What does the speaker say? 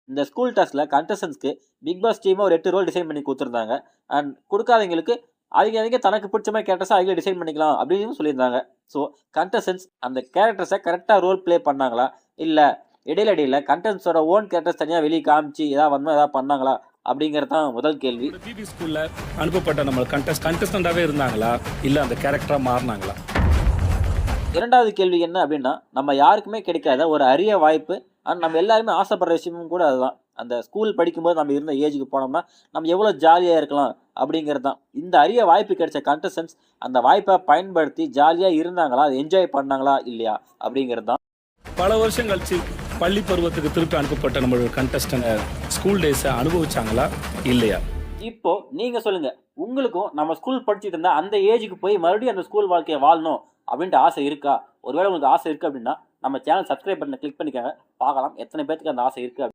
இந்த ஸ்கூல் டெஸ்ட்டில் கண்டஸ்டன்ஸ்க்கு big pass டீமாக ஒரு 8 ரோல் டிசைன் பண்ணி கொடுத்துருந்தாங்க. அண்ட் கொடுக்காதவங்களுக்கு அவங்க தனக்கு பிடிச்ச மாதிரி கேரக்டர்ஸை அவங்களே டிசைன் பண்ணிக்கலாம் அப்படின்னு சொல்லியிருந்தாங்க. ஸோ கண்டஸ்டன்ஸ் அந்த கேரக்டர்ஸை கரெக்டாக ரோல் ப்ளே பண்ணாங்களா, இல்லை இடையில கண்டஸ்டன்ஸோட ஓன் கேரக்டர்ஸ் தனியாக வெளியே காமிச்சு ஏதாவது பண்ணாங்களா அப்படிங்கிறது தான் முதல் கேள்வி. பிபி ஸ்கூல்ல அனுப்பப்பட்ட நம்ம கண்டஸ்டண்டாகவே இருந்தாங்களா, இல்லை அந்த கேரக்டராக மாறினாங்களா? இரண்டாவது கேள்வி என்ன அப்படின்னா, நம்ம யாருக்குமே கிடைக்காத ஒரு அரிய வாய்ப்பு. அண்ட் நம்ம எல்லாருமே ஆசைப்படுற விஷயமும் கூட அதுதான். அந்த ஸ்கூல் படிக்கும்போது நம்ம இருந்த ஏஜுக்கு போனோம்னா நம்ம எவ்வளோ ஜாலியாக இருக்கலாம் அப்படிங்கிறது தான். இந்த அரிய வாய்ப்பு கிடைச்ச கண்டஸ்டன்ஸ் அந்த வாய்ப்பை பயன்படுத்தி ஜாலியாக இருந்தாங்களா, அதை என்ஜாய் பண்ணாங்களா இல்லையா அப்படிங்கிறது தான். பல வருஷம் கழிச்சு பள்ளி பருவத்துக்கு திருப்பி அனுப்பப்பட்ட நம்மளோட கண்டஸ்டன்ட் ஸ்கூல் டேஸை அனுபவிச்சாங்களா இல்லையா? இப்போ நீங்க சொல்லுங்க, உங்களுக்கும் நம்ம ஸ்கூல் படிச்சுட்டு இருந்தா அந்த ஏஜுக்கு போய் மறுபடியும் அந்த ஸ்கூல் வாழ்க்கையை வாழணும் அப்படின்ட்டு ஆசை இருக்கா? ஒருவேளை உங்களுக்கு ஆசை இருக்கு அப்படின்னா நம்ம சேனல் சப்ஸ்கிரைப் பண்ண கிளிக் பண்ணிக்கோங்க. பார்க்கலாம் எத்தனை பேருக்கு அந்த ஆசை இருக்கு.